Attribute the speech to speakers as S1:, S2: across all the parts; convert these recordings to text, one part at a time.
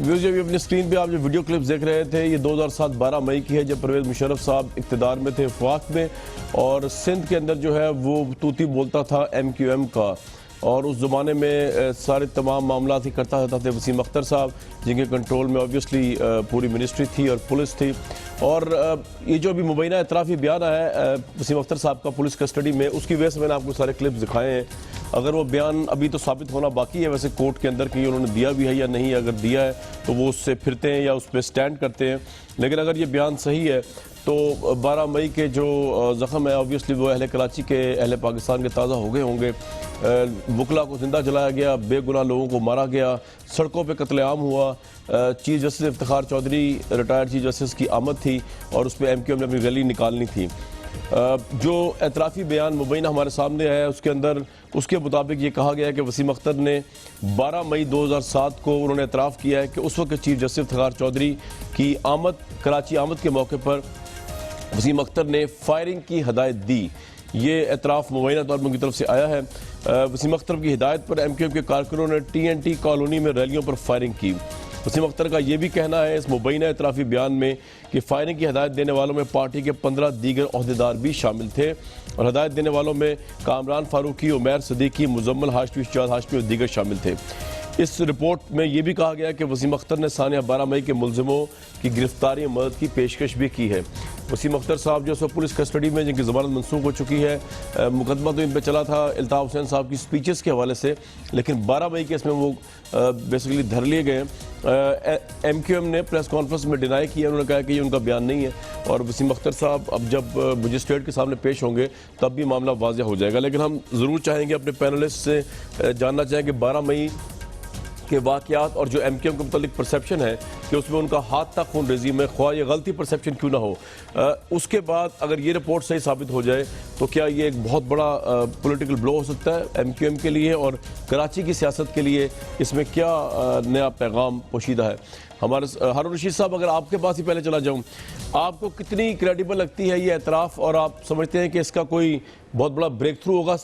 S1: Views ابھی اپنی screen پہ آپ جو ویڈیو کلپس دیکھ رہے تھے یہ 2007 12 مئی کی ہے جب پرویز مشرف صاحب اقتدار میں تھے وفاق میں، اور سندھ کے اندر جو ہے وہ توتی بولتا تھا ایم کیو ایم کا، اور اس زمانے میں سارے تمام معاملات ہی کرتا رہتا تھے وسیم اختر صاحب، جن کے کنٹرول میں آبویسلی پوری منسٹری تھی اور پولیس تھی. اور یہ جو ابھی مبینہ اعترافی بیان آیا ہے وسیم اختر صاحب کا پولیس کسٹڈی میں، اس کی وجہ سے میں نے آپ کو سارے کلپس دکھائے ہیں. اگر وہ بیان ابھی تو ثابت ہونا باقی ہے ویسے کورٹ کے اندر کہ انہوں نے دیا بھی ہے یا نہیں، اگر دیا ہے تو وہ اس سے پھرتے ہیں یا اس پہ سٹینڈ کرتے ہیں، لیکن اگر یہ بیان صحیح ہے تو 12 مئی کے جو زخم ہے آبویسلی وہ اہل کراچی کے، اہل پاکستان کے تازہ ہو گئے ہوں گے. وکلا کو زندہ جلایا گیا، بے گناہ لوگوں کو مارا گیا، سڑکوں پہ قتل عام ہوا. Chief justice Iftikhar Chaudhry retired chief justice کی آمد تھی اور اس پہ ایم کیو ایم نے اپنی ریلی نکالنی تھی. جو اعترافی بیان مبینہ ہمارے سامنے ہے اس کے اندر اس کے مطابق یہ کہا گیا ہے کہ وسیم اختر نے 12 مئی 2007 کو انہوں نے اعتراف کیا ہے کہ اس وقت چیف جسٹس افتخار چودھری کی کراچی آمد کے موقع پر وسیم اختر نے فائرنگ کی ہدایت دی. یہ اعتراف مبینہ طور پر ان کی طرف سے آیا ہے. وسیم اختر کی ہدایت پر ایم کیو ایم کے کارکنوں نے ٹی این ٹی کالونی میں ریلیوں پر فائرنگ کی. وسیم اختر کا یہ بھی کہنا ہے اس مبینہ اعترافی بیان میں کہ فائرنگ کی ہدایت دینے والوں میں پارٹی کے 15 دیگر عہدیدار بھی شامل تھے، اور ہدایت دینے والوں میں کامران فاروقی، عمیر صدیقی، مزمل ہاشمی، شجاعت ہاشمی اور دیگر شامل تھے. اس رپورٹ میں یہ بھی کہا گیا کہ وسیم اختر نے سانحہ 12 مئی کے ملزموں کی گرفتاری مدد کی پیشکش بھی کی ہے. وسیم اختر صاحب جو سو پولیس کسٹڈی میں جن کی ضمانت منسوخ ہو چکی ہے، مقدمہ تو ان پہ چلا تھا الطاف حسین صاحب کی سپیچز کے حوالے سے، لیکن 12 مئی کے اس میں وہ بیسیکلی دھر لیے گئے. ایم کیو ایم نے پریس کانفرنس میں ڈینائی کیا، انہوں نے کہا کہ یہ ان کا بیان نہیں ہے، اور وسیم اختر صاحب اب جب مجسٹریٹ کے سامنے پیش ہوں گے تب بھی معاملہ واضح ہو جائے گا. لیکن ہم ضرور چاہیں گے اپنے پینلسٹ سے جاننا چاہیں کہ 12 مئی کے واقعات اور جو ایم کیو ایم کے متعلق پرسیپشن ہے کہ اس میں ان کا ہاتھ تک خون ریزی میں، خواہ یہ غلطی پرسیپشن کیوں نہ ہو، اس کے بعد اگر یہ رپورٹ صحیح ثابت ہو جائے تو کیا یہ ایک بہت بڑا پولیٹیکل بلو ہو سکتا ہے ایم کیو ایم کے لیے، اور کراچی کی سیاست کے لیے اس میں کیا نیا پیغام پوشیدہ ہے. ہمارے ہارون رشید صاحب، اگر آپ کے پاس ہی پہلے چلا جاؤں، آپ کو کتنی کریڈیبل لگتی ہے یہ اعتراف، اور آپ سمجھتے ہیں کہ اس کا کوئی بہت بڑا بریک تھرو ہوگا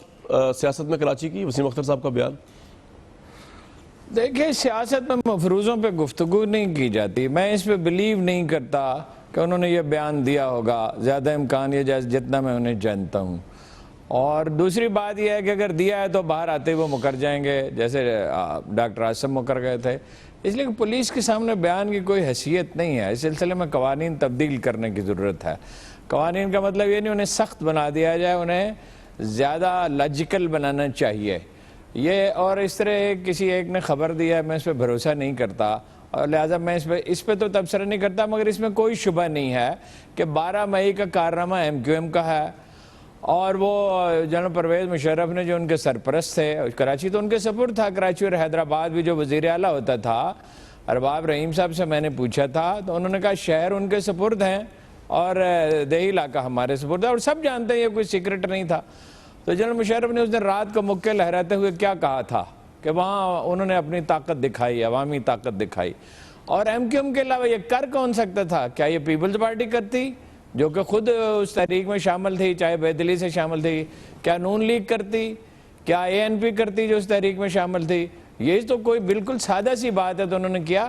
S1: سیاست میں کراچی کی، وسیم اختر صاحب کا بیان؟
S2: دیکھیں، سیاست میں مفروضوں پہ گفتگو نہیں کی جاتی. میں اس پہ بلیو نہیں کرتا کہ انہوں نے یہ بیان دیا ہوگا، زیادہ امکان یہ جتنا میں انہیں جانتا ہوں. اور دوسری بات یہ ہے کہ اگر دیا ہے تو باہر آتے وہ مکر جائیں گے، جیسے ڈاکٹر عاصم مکر گئے تھے. اس لیے کہ پولیس کے سامنے بیان کی کوئی حیثیت نہیں ہے. اس سلسلے میں قوانین تبدیل کرنے کی ضرورت ہے. قوانین کا مطلب یہ نہیں انہیں سخت بنا دیا جائے، انہیں زیادہ لاجیکل بنانا چاہیے. یہ اور اس طرح کسی ایک نے خبر دیا ہے، میں اس پہ بھروسہ نہیں کرتا، اور لہٰذا میں اس پہ تو تبصرہ نہیں کرتا. مگر اس میں کوئی شبہ نہیں ہے کہ 12 مئی کا کارنامہ ایم کیو ایم کا ہے، اور وہ جنرل پرویز مشرف نے جو ان کے سرپرست تھے، کراچی تو ان کے سپرد تھا. کراچی اور حیدرآباد بھی جو وزیر اعلیٰ ہوتا تھا، ارباب رحیم صاحب سے میں نے پوچھا تھا تو انہوں نے کہا شہر ان کے سپرد ہیں اور دیہی علاقہ ہمارے سپرد ہے، اور سب جانتے ہیں یہ کوئی سیکرٹ نہیں تھا. تو جنرل مشرف نے اس دن رات کو مکے لہراتے ہوئے کیا کہا تھا کہ وہاں انہوں نے اپنی طاقت دکھائی، عوامی طاقت دکھائی. اور ایم کیو ایم کے علاوہ یہ کر کون سکتا تھا؟ کیا یہ پیپلز پارٹی کرتی جو کہ خود اس تحریک میں شامل تھی، چاہے بے دلی سے شامل تھی؟ کیا نون لیگ کرتی؟ کیا اے این پی کرتی جو اس تحریک میں شامل تھی؟ یہ تو کوئی بالکل سادہ سی بات ہے تو انہوں نے کیا.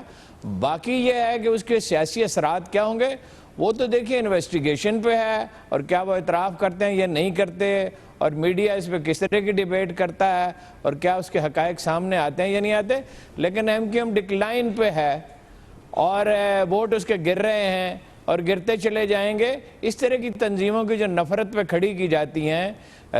S2: باقی یہ ہے کہ اس کے سیاسی اثرات کیا ہوں گے وہ تو دیکھیے انویسٹیگیشن پہ ہے، اور کیا وہ اعتراف کرتے ہیں یا نہیں کرتے، اور میڈیا اس پہ کس طرح کی ڈیبیٹ کرتا ہے، اور کیا اس کے حقائق سامنے آتے ہیں یا نہیں آتے. لیکن ایم کیو ایم ڈکلائن پہ ہے اور ووٹ اس کے گر رہے ہیں اور گرتے چلے جائیں گے. اس طرح کی تنظیموں کی جو نفرت پہ کھڑی کی جاتی ہیں،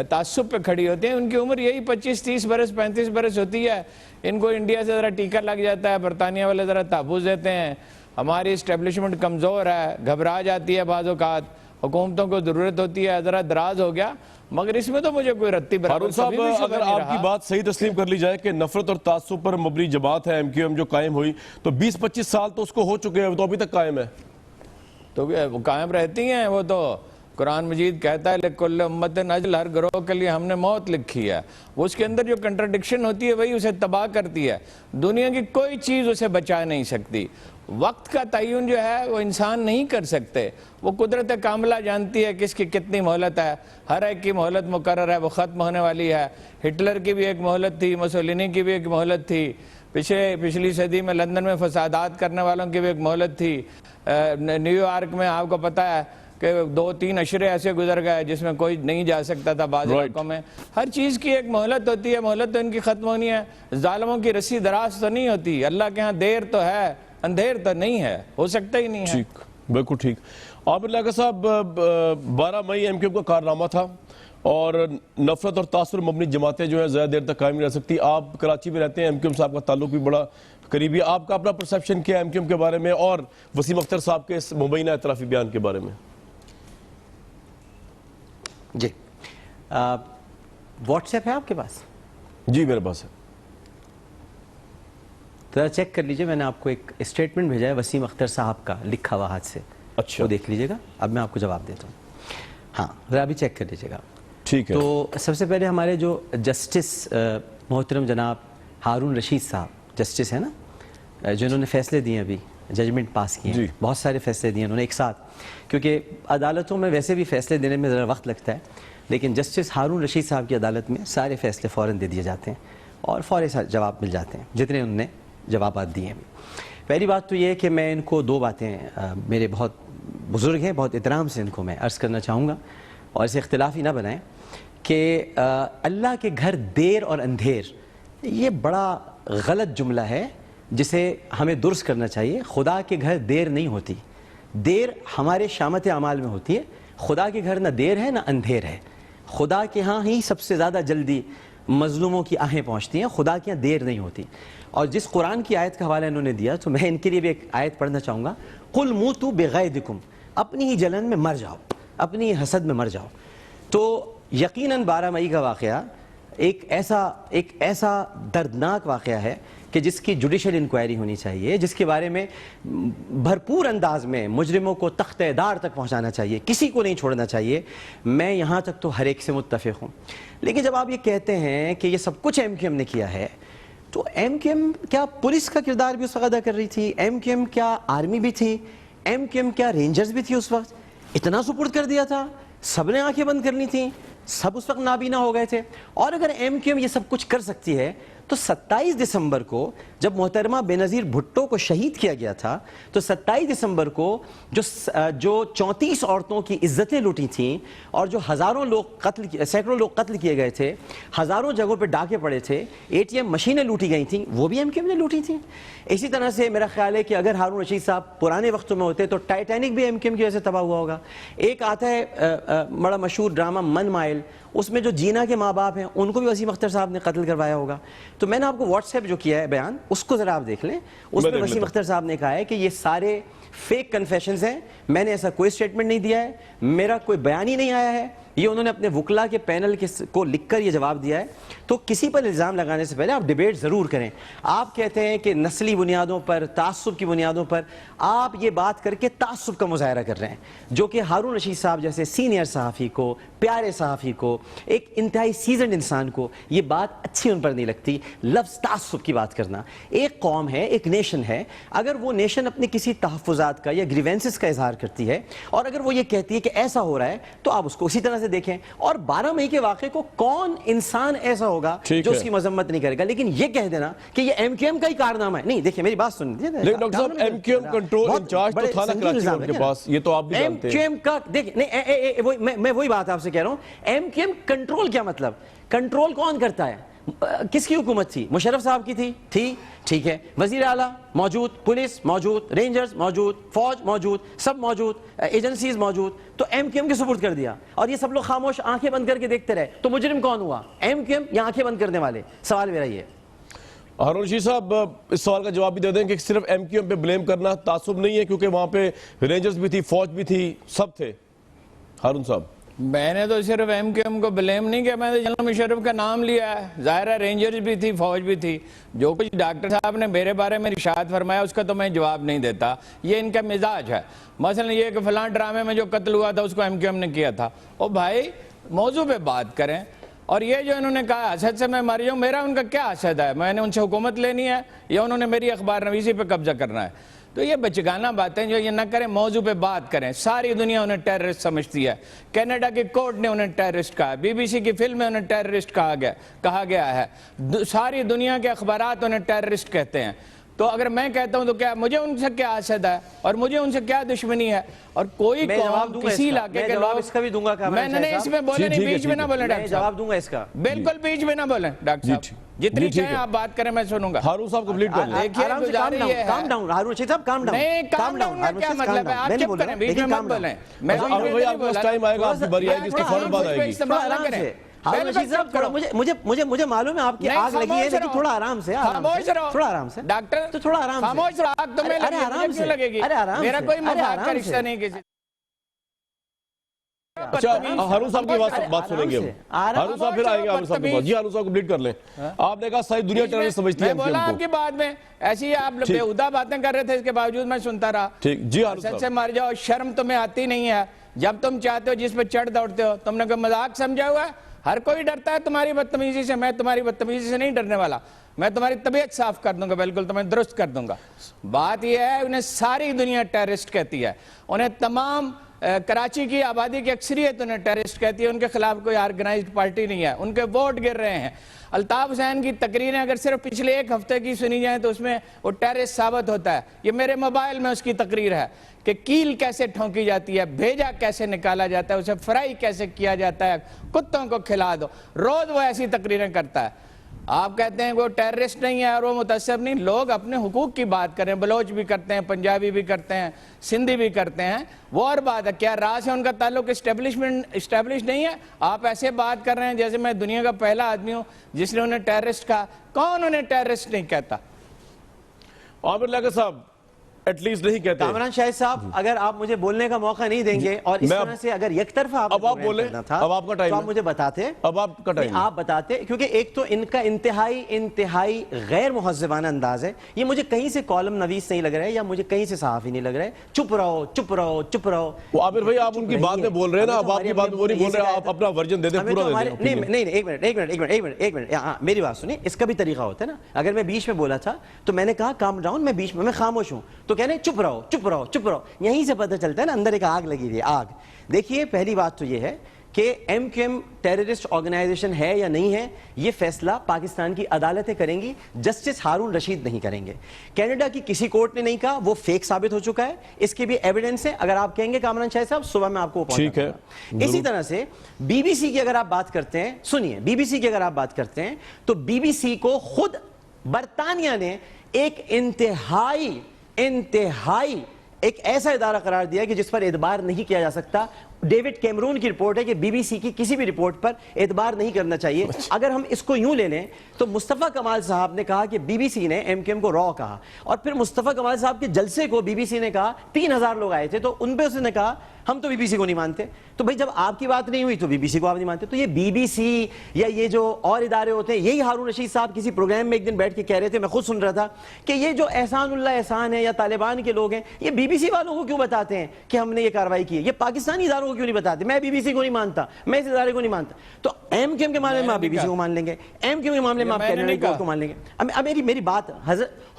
S2: تعصب پہ کھڑی ہوتی ہیں، ان کی عمر یہی 25-30 برس 35 برس ہوتی ہے. ان کو انڈیا سے ذرا ٹیکہ لگ جاتا ہے، برطانیہ والے ذرا تحفظ دیتے ہیں، ہماری اسٹیبلشمنٹ کمزور ہے، گھبرا جاتی ہے بعض اوقات، حکومتوں کو ضرورت ہوتی ہے، ذرا دراز ہو گیا. مگر اس میں تو مجھے کوئی رتی برابر
S1: ہارون صاحب، اگر آپ کی بات صحیح تسلیم کر لی جائے کہ نفرت اور تعصب پر مبنی جماعت ہے ایم کیو ایم جو قائم ہوئی، تو 20-25 سال تو اس کو ہو چکے ہیں، تو ابھی تک قائم ہے.
S2: تو وہ قائم رہتی ہیں. وہ تو قرآن مجید کہتا ہے لِكُلِّ أُمَّةٍ أَجَلٌ، ہر گروہ کے لیے ہم نے موت لکھی ہے. وہ اس کے اندر جو کنٹرڈکشن ہوتی ہے وہی اسے تباہ کرتی ہے. دنیا کی کوئی چیز اسے بچا نہیں سکتی. وقت کا تعین جو ہے وہ انسان نہیں کر سکتے. وہ قدرت کاملہ جانتی ہے کس کی کتنی مہلت ہے. ہر ایک کی مہلت مقرر ہے، وہ ختم ہونے والی ہے. ہٹلر کی بھی ایک مہلت تھی، مسولینی کی بھی ایک مہلت تھی، پچھلی صدی میں لندن میں فسادات کرنے والوں کی بھی ایک مہلت تھی. نیو یارک میں آپ کو پتہ ہے کہ 2-3 عشرے ایسے گزر گئے جس میں کوئی نہیں جا سکتا تھا بعض علاقوں میں. ہر چیز کی ایک مہلت ہوتی ہے, مہلت تو ان کی ختم ہونی ہے. ظالموں کی رسی دراز تو نہیں ہوتی. اللہ کے ہاں دیر تو ہے, اندھیر تو نہیں ہے, ہو سکتا ہی نہیں ہے.
S1: ٹھیک, بالکل ٹھیک. عامر لیاقت صاحب, 12 مئی ایم کیو ایم کا کارنامہ تھا اور نفرت اور تعصب مبنی جماعتیں جو ہیں زیادہ دیر تک قائم نہیں رہ سکتی. آپ کراچی میں رہتے ہیں, ایم کیو ایم صاحب کا تعلق بھی بڑا قریبی ہے. آپ کا اپنا پرسیپشن کیا ہے ایم کیو ایم کے بارے میں اور وسیم اختر صاحب کے اس مبینہ اعترافی بیان کے بارے میں؟
S3: جی, واٹس ایپ ہے آپ کے پاس؟
S1: جی میرے پاس ہے.
S3: ذرا چیک کر لیجئے, میں نے آپ کو ایک اسٹیٹمنٹ بھیجا ہے وسیم اختر صاحب کا لکھا ہوا ہاتھ سے.
S1: اچھا,
S3: وہ دیکھ لیجئے گا, اب میں آپ کو جواب دیتا ہوں. ہاں ذرا ابھی چیک کر لیجئے گا.
S1: ٹھیک ہے.
S3: تو سب سے پہلے ہمارے جو جسٹس محترم جناب ہارون رشید صاحب جسٹس ہیں نا, جنہوں نے فیصلے دیے ابھی, ججمنٹ پاس کیے ہیں, بہت سارے فیصلے دیے انہوں نے ایک ساتھ, کیونکہ عدالتوں میں ویسے بھی فیصلے دینے میں ذرا وقت لگتا ہے, لیکن جسٹس ہارون رشید صاحب کی عدالت میں سارے فیصلے فوراً دے دیے جاتے ہیں اور فوری جواب مل جاتے ہیں جتنے انہوں نے جوابات دیے ہیں. پہلی بات تو یہ ہے کہ میں ان کو 2 باتیں, میرے بہت بزرگ ہیں, بہت احترام سے ان کو میں عرض کرنا چاہوں گا اور اسے اختلافی نہ بنائیں, کہ اللہ کے گھر دیر اور اندھیر یہ بڑا غلط جملہ ہے جسے ہمیں درست کرنا چاہیے. خدا کے گھر دیر نہیں ہوتی, دیر ہمارے شامت اعمال میں ہوتی ہے. خدا کے گھر نہ دیر ہے نہ اندھیر ہے. خدا کے ہاں ہی سب سے زیادہ جلدی مظلوموں کی آہیں پہنچتی ہیں, خدا کے ہاں دیر نہیں ہوتی. اور جس قرآن کی آیت کا حوالہ انہوں نے دیا تو میں ان کے لیے بھی ایک آیت پڑھنا چاہوں گا. قُلْ مُوتُوا بِغَیظِکُمْ, اپنی ہی جلن میں مر جاؤ, اپنی ہی حسد میں مر جاؤ. تو یقیناً 12 مئی کا واقعہ ایک ایسا دردناک واقعہ ہے کہ جس کی جوڈیشل انکوائری ہونی چاہیے, جس کے بارے میں بھرپور انداز میں مجرموں کو تختہ دار تک پہنچانا چاہیے, کسی کو نہیں چھوڑنا چاہیے. میں یہاں تک تو ہر ایک سے متفق ہوں. لیکن جب آپ یہ کہتے ہیں کہ یہ سب کچھ ایم کیو ایم نے کیا ہے, تو ایم کیو ایم کیا پولیس کا کردار بھی اس وقت ادا کر رہی تھی؟ ایم کیو ایم کیا آرمی بھی تھی؟ ایم کیو ایم کیا رینجرز بھی تھی؟ اس وقت اتنا سپرد کر دیا تھا, سب نے آنکھیں بند کرنی تھیں, سب اس وقت نابینا ہو گئے تھے. اور اگر ایم کیو ایم یہ سب کچھ کر سکتی ہے تو 27 دسمبر کو جب محترمہ بینظیر بھٹو کو شہید کیا گیا تھا, تو 27 دسمبر کو جو 34 عورتوں کی عزتیں لوٹی تھیں اور جو سینکڑوں لوگ قتل کیے گئے تھے, ہزاروں جگہوں پہ ڈاکے پڑے تھے, ATM مشینیں لوٹی گئی تھیں, وہ بھی ایم کیو ایم نے لوٹی تھیں. اسی طرح سے میرا خیال ہے کہ اگر ہارون رشید صاحب پرانے وقتوں میں ہوتے تو ٹائٹینک بھی ایم کیو ایم کی وجہ سے تباہ ہوا ہوگا. ایک آتا ہے بڑا مشہور ڈرامہ من مائل, اس میں جو جینا کے ماں باپ ہیں ان کو بھی وسیم اختر صاحب نے قتل کروایا ہوگا. تو میں نے آپ کو واٹس ایپ جو کیا ہے بیان, اس کو ذرا آپ دیکھ لیں. اس میں وسیم اختر صاحب نے کہا ہے کہ یہ سارے فیک کنفیشنز ہیں, میں نے ایسا کوئی سٹیٹمنٹ نہیں دیا ہے, میرا کوئی بیان ہی نہیں آیا ہے. یہ انہوں نے اپنے وکلا کے پینل کو لکھ کر یہ جواب دیا ہے. تو کسی پر الزام لگانے سے پہلے آپ ڈیبیٹ ضرور کریں. آپ کہتے ہیں کہ نسلی بنیادوں پر, تعصب کی بنیادوں پر آپ یہ بات کر کے تعصب کا مظاہرہ کر رہے ہیں, جو کہ ہارون رشید صاحب جیسے سینئر صحافی کو, پیارے صحافی کو, ایک انتہائی سیزنڈ انسان کو یہ بات اچھی ان پر نہیں لگتی. لفظ تعصب کی بات کرنا, ایک قوم ہے, ایک نیشن ہے, اگر وہ نیشن اپنے کسی تحفظات کا یا گریوینسز کا اظہار کرتی ہے اور اگر وہ یہ کہتی ہے کہ ایسا ہو رہا ہے, تو آپ اس کو اسی طرح سے دیکھیں. اور 12 مئی کے واقعے کو کون انسان ایسا ہوگا جو اس کی مذمت نہیں کرے گا؟ لیکن یہ کہہ دینا کہ یہ ایم کیو ایم کا ہی کارنامہ ہے, نہیں. دیکھیں میری بات سن لیجیے.
S1: لیکن ڈاکٹر صاحب M Q M control in charge تو تھا نا کراچی ان کے پاس, یہ تو آپ بھی جانتے ہیں.
S3: ایم کیو ایم کا دیکھیں, نہیں میں وہی بات آپ سے کہہ رہا ہوں. ایم کیو ایم کنٹرول کیا مطلب؟ کنٹرول کون کرتا ہے؟ کس کی حکومت تھی؟ مشرف صاحب کی تھی, ٹھیک ہے. وزیر اعلیٰ موجود, پولیس موجود, رینجرز موجود, فوج موجود, سب موجود, ایجنسیز موجود. تو ایم کیو ایم کے سپرد کر دیا اور یہ سب لوگ خاموش آنکھیں بند کر کے دیکھتے رہے. تو مجرم کون ہوا؟ ایم کیو ایم یا آنکھیں بند کرنے والے؟ سوال میرا یہ.
S1: ہارون رشید صاحب اس سوال کا جواب بھی دے دیں کہ صرف ایم کیو ایم پہ بلیم کرنا تعصب نہیں ہے, کیونکہ وہاں پہ رینجرز بھی تھی, فوج بھی تھی, سب تھے. ہارون صاحب
S2: میں نے تو صرف ایم کیو ایم کو بلیم نہیں کیا, میں نے جنرل مشرف کا نام لیا ہے. ظاہر ہے رینجرز بھی تھی, فوج بھی تھی. جو کچھ ڈاکٹر صاحب نے میرے بارے میں ارشاد فرمایا اس کا تو میں جواب نہیں دیتا, یہ ان کا مزاج ہے. مثلا یہ کہ فلاں ڈرامے میں جو قتل ہوا تھا اس کو ایم کیو ایم نے کیا تھا. او بھائی موضوع پہ بات کریں. اور یہ جو انہوں نے کہا حسد سے میں مر جاؤں, میرا ان کا کیا حسد ہے؟ میں نے ان سے حکومت لینی ہے یا انہوں نے میری اخبار نویسی پہ قبضہ کرنا ہے؟ تو یہ بچگانہ باتیں جو یہ نہ کریں، موضوع پہ بات کریں. ساری دنیا انہیں ٹیررسٹ سمجھتی ہے. کینیڈا کی کورٹ نے انہیں ٹیررسٹ کہا، بی بی سی کی فلم میں انہیں ٹیررسٹ کہا گیا ہے. ساری دنیا کے اخبارات انہیں ٹیررسٹ کہتے ہیں. تو اگر میں کہتا ہوں تو کیا مجھے ان سے کیا حسد ہے اور مجھے ان سے کیا دشمنی ہے؟ اور کوئی قوم کسی علاقے کے لوگ،
S3: اس کا بھی دوں گا.
S2: میں نے اس میں بولے نہیں، بیچ میں نہ بولیں ڈاکٹر صاحب.
S3: جواب دوں گا اس کا،
S2: بالکل بیچ میں نہ بولیں ڈاکٹر صاحب. جتنی چاہیں آپ بات کریں، میں سنوں گا.
S1: ہارون صاحب کمپلیٹ کر لیں.
S2: دیکھیے
S3: کام ڈاؤن ہارون رشید صاحب، کام ڈاؤن.
S2: نہیں، کام ڈاؤن کا کیا مطلب ہے؟ آپ چپ کریں، بیچ میں مت بولیں. میں
S1: بھائی آپ کو ٹائم آئے گا، آپ کی باری آئے گی، اس کے فوراً بعد آئے گی.
S3: ہارون رشید صاحب تھوڑا مجھے معلوم ہے آپ کی آگ لگی ہے، لیکن تھوڑا آرام سے، تھوڑا آرام سے
S2: ڈاکٹر،
S3: تو تھوڑا آرام سے.
S2: خاموش رہو. آگ تمہیں لگے گی، میرا کوئی مفاد کا رشتہ نہیں کسی.
S1: اچھا ہارون صاحب کی بات سنیں گے ہم. ہارون صاحب پھر آئیں گے ہارون صاحب کے پاس. جی ہارون صاحب کمپلیٹ کر لیں. آپ نے کہا ساری دنیا ٹیررسٹ سمجھتی ہے.
S2: میں بولا آپ کی بات میں ایسی آپ بےہودہ باتیں کر رہے تھے، اس کے باوجود میں سنتا رہا.
S1: ٹھیک. جی ہارون
S2: سچ سے
S1: صاحب
S2: مر جاؤ، شرم تمہیں آتی نہیں ہے. جب تم چاہتے ہو جس پہ چڑھ دوڑتے ہو. تم نے کوئی مذاق سمجھا ہوا ہے؟ ہر کوئی ڈرتا ہے تمہاری بدتمیزی سے. میں تمہاری بدتمیزی سے نہیں ڈرنے والا. میں تمہاری طبیعت صاف کر دوں گا، بالکل تمہیں درست کر دوں گا. بات یہ ہے انہیں ساری دنیا ٹیررسٹ کہتی ہے. انہیں تمام کراچی کی آبادی کی اکثریت انہیں ٹیررسٹ کہتی ہے. ان کے خلاف کوئی آرگنائزڈ پارٹی نہیں ہے. ان کے ووٹ گر رہے ہیں. الطاف حسین کی تقریریں اگر صرف پچھلے ایک ہفتے کی سنی جائیں تو اس میں وہ ٹیررسٹ ثابت ہوتا ہے. یہ میرے موبائل میں اس کی تقریر ہے کہ کیل کیسے ٹھونکی جاتی ہے، بھیجا کیسے نکالا جاتا ہے، اسے فرائی کیسے کیا جاتا ہے، کتوں کو کھلا دو. روز وہ ایسی تقریریں کرتا ہے. آپ کہتے ہیں وہ ٹیررسٹ نہیں ہے اور وہ متعصب نہیں. لوگ اپنے حقوق کی بات کریں. بلوچ بھی کرتے ہیں، پنجابی بھی کرتے ہیں، سندھی بھی کرتے ہیں. وہ اور بات ہے. کیا راہ سے ان کا تعلق اسٹیبلش نہیں ہے؟ آپ ایسے بات کر رہے ہیں جیسے میں دنیا کا پہلا آدمی ہوں جس نے انہیں ٹیررسٹ کہا. کون انہیں ٹیررسٹ نہیں کہتا؟
S1: عامر لیاقت صاحب ایٹ لیسٹ نہیں کہتے.
S3: کامران شاہد صاحب اگر آپ مجھے بولنے کا موقع نہیں دیں گے اور اس طرح سے اگر یک طرفہ آپ
S1: بولیں، اب آپ کا ٹائم
S3: تو آپ مجھے بتاتے.
S1: اب آپ کا ٹائم
S3: آپ بتاتے، کیونکہ ایک تو ان کا انتہائی غیر مہذبانہ انداز ہے. یہ مجھے کہیں سے کالم نویس نہیں لگ رہا ہے یا مجھے کہیں سے صحافی نہیں لگ رہا ہے. چپ رہو چپ رہو چپ رہو.
S1: عامر بھائی آپ ان کی بات میں بول رہے ہیں نا، اب آپ کی بات میں وہ نہیں بول رہے. آپ اپنا ورژن دے دیں، پورا دے دیں.
S3: نہیں ایک منٹ میری بات سنیں. اس کا بھی طریقہ ہوتا ہے نا. اگر میں بیچ میں بولا تھا تو میں نے کہا کام ڈاؤن، میں بیچ میں خاموش ہوں تو کہنے چپ رہو چپ رہو چپ رہو. یہیں سے پتہ چلتا ہے نا اندر ایک آگ لگی ہوئی ہے. آگ دیکھیے، پہلی بات تو یہ ہے کہ M Q M terrorist organisation ہے یا نہیں ہے، یہ فیصلہ پاکستان کی عدالتیں کریں گی. جسٹس ہارون رشید نہیں کریں گے. کینیڈا کی کسی کورٹ نے نہیں کہا، وہ فیک ثابت ہو چکا ہے. اس کی بھی ایویڈنس ہے. اگر آپ کہیں گے کامران شاہد صاحب صبح میں آپ کو
S1: ٹھیک ہے.
S3: اسی طرح سے بی بی سی کی اگر آپ بات کرتے ہیں، سنیے، بی بی سی کی اگر آپ بات کرتے ہیں تو بی بی سی کو خود برطانیہ نے ایک انتہائی ایک ایسا ادارہ قرار دیا کہ جس پر اعتبار نہیں کیا جا سکتا. ڈیوڈ کیمرون کی رپورٹ ہے کہ بی بی سی کی کسی بھی رپورٹ پر اعتبار نہیں کرنا چاہیے. اگر ہم اس کو یوں لے لیں تو مصطفیٰ کمال صاحب نے کہا کہ بی بی سی نے ایم کیو ایم کو را کہا، اور پھر مصطفیٰ کمال صاحب کے جلسے کو بی بی سی نے کہا 3000 لوگ آئے تھے تو ان پہ اس نے کہا ہم تو بی بی سی کو نہیں مانتے. تو بھائی جب آپ کی بات نہیں ہوئی تو بی بی سی کو آپ نہیں مانتے. تو یہ بی بی سی یا یہ جو اور ادارے ہوتے ہیں، یہی ہارون رشید صاحب کسی پروگرام میں ایک دن بیٹھ کے کہہ رہے تھے، میں خود سن رہا تھا کہ یہ جو احسان اللہ احسان ہے یا طالبان کے لوگ ہیں، یہ بی بی سی والوں کو کیوں بتاتے ہیں کہ ہم نے یہ کارروائی کی ہے؟ یہ پاکستانی اداروں کو کیوں نہیں بتاتے؟ میں بی بی سی کو نہیں مانتا، میں اس ادارے کو نہیں مانتا. تو ایم کیو ایم کے معاملے میں آپ بی بی سی کو مان لیں گے، ایم کیو ایم کے معاملے میں آپ کینیڈا کو مان لیں گے. اب میری بات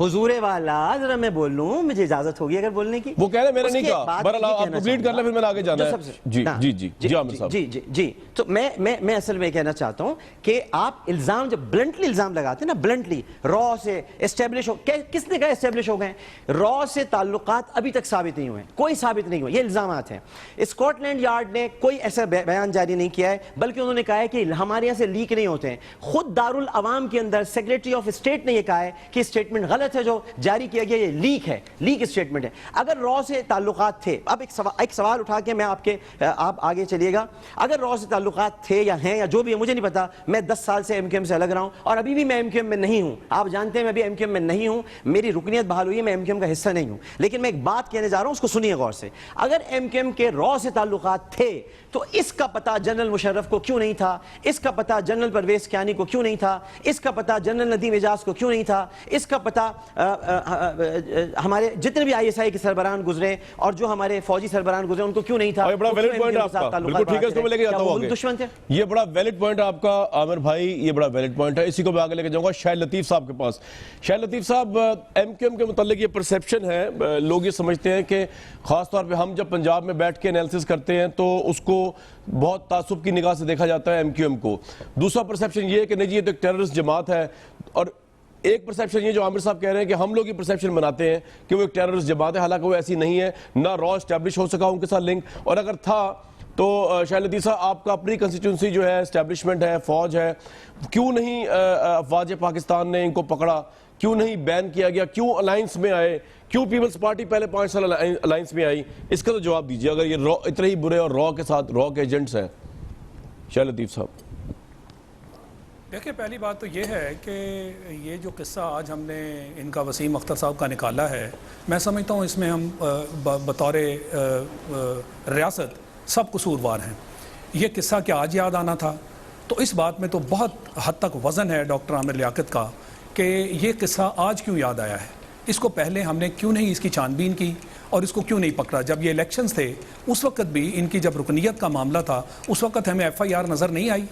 S3: حضور والا ذرا میں بول لوں، مجھے اجازت ہوگی اگر بولنے کی؟
S1: وہ کہہ رہے میں نے نہیں کہا. بہرحال آپ کمپلیٹ کر لیں، پھر میں آگے جانا ہے. جی جی جی جی عامر صاحب.
S3: جی جی جی. تو میں اصل میں کہنا چاہتا ہوں کہ آپ الزام جب بلنٹلی الزام لگاتے ہیں نا، بلنٹلی را سے اسٹیبلش ہو، کس نے کہا اسٹیبلش ہو گئے ہیں؟ را سے تعلقات ابھی تک ثابت نہیں ہوئے، کوئی ثابت نہیں ہوئے، یہ الزامات ہیں. اسکاٹ لینڈ یارڈ نے کوئی ایسا بیان جاری نہیں کیا ہے، بلکہ انہوں نے کہا ہے کہ ہمارے یہاں سے لیک نہیں ہوتے ہیں. خود دارالعوام کے اندر سیکریٹری آف اسٹیٹ نے یہ کہا ہے کہ اسٹیٹمنٹ غلط ہے جو جاری کیا گیا، یہ لیک ہے، لیک اسٹیٹمنٹ ہے. اگر را سے تعلقات تھے، اب ایک سوال اٹھا کے میں آپ آگے چلیے گا. اگر را سے تعلقات تھے یا ہیں یا جو بھی ہے مجھے نہیں پتا، میں 10 سال سے ایم کیو ایم سے الگ رہا ہوں اور ابھی بھی میں ایم کیو ایم میں نہیں ہوں. آپ جانتے ہیں میں بھی ایم کیو ایم میں نہیں ہوں، میری رکنیت بحال ہوئی ہے، میں ایم کیو ایم کا حصہ نہیں ہوں. لیکن میں ایک بات کہنے جا رہا ہوں، اس کو سنیے غور سے. اگر ایم کیو ایم کے را سے تعلقات تھے تو اس کا پتہ جنرل مشرف کو کیوں نہیں تھا؟ اس کا پتہ جنرل پرویز کیانی کو کیوں نہیں تھا؟ اس کا پتہ جنرل ندیم اعجاز کو کیوں نہیں تھا؟ اس کا پتہ ہمارے جتنے بھی آئی ایس آئی کے سربراہان گزرے اور جو ہمارے فوجی سربراہان گزرے ان ان کو کیوں نہیں تھا,
S1: یہ بڑا ویلڈ پوائنٹ ہے آپ کا, بالکل ٹھیک ہے, اس کو میں لے کے جاتا ہوں.
S3: دشمن تھے,
S1: یہ بڑا ویلڈ پوائنٹ ہے آپ کا عامر بھائی, یہ بڑا ویلڈ پوائنٹ ہے, اسی کو میں آگے لے کے جاؤں گا شاہد لطیف صاحب کے پاس. شاہد لطیف صاحب, ایم کیو ایم کے متعلق یہ پرسیپشن ہے, لوگ یہ سمجھتے ہیں کہ خاص طور پہ ہم جب پنجاب میں بیٹھ کے انالیسس کرتے ہیں تو اس کو بہت تعصب کی نگاہ سے دیکھا جاتا ہے ایم کیو ایم کو. دوسرا پرسیپشن یہ ہے کہ نہیں جی یہ تو ایک ٹیررسٹ جماعت ہے, اور ایک پرسیپشن یہ جو عامر صاحب کہہ رہے ہیں کہ ہم لوگ یہ پرسیپشن بناتے ہیں کہ وہ ایک ٹیررسٹ جماعت ہے, حالانکہ وہ ایسی نہیں ہے, نہ را اسٹیبلش ہو سکا ان کے ساتھ لنک, اور اگر تھا تو شاہد لطیف صاحب آپ کا اپنی کنسٹیٹیونسی جو ہے, اسٹیبلشمنٹ ہے, فوج ہے, کیوں نہیں افواج پاکستان نے ان کو پکڑا, کیوں نہیں بین کیا گیا, کیوں الائنس میں آئے, کیوں پیپلز پارٹی پہلے 5 سال الائنس میں آئی, اس کا تو جواب دیجئے اگر یہ اتنے ہی برے اور را کے ساتھ را کے ایجنٹس ہیں. شاہد لطیف صاحب.
S4: دیکھیں, پہلی بات تو یہ ہے کہ یہ جو قصہ آج ہم نے ان کا وسیم اختر صاحب کا نکالا ہے, میں سمجھتا ہوں اس میں ہم بطور ریاست سب قصوروار ہیں. یہ قصہ کہ آج یاد آنا تھا, تو اس بات میں تو بہت حد تک وزن ہے ڈاکٹر عامر لیاقت کا کہ یہ قصہ آج کیوں یاد آیا ہے. اس کو پہلے ہم نے کیوں نہیں اس کی چھان بین کی اور اس کو کیوں نہیں پکڑا. جب یہ الیکشنز تھے اس وقت بھی ان کی جب رکنیت کا معاملہ تھا اس وقت ہمیں ایف آئی آر نظر نہیں آئی.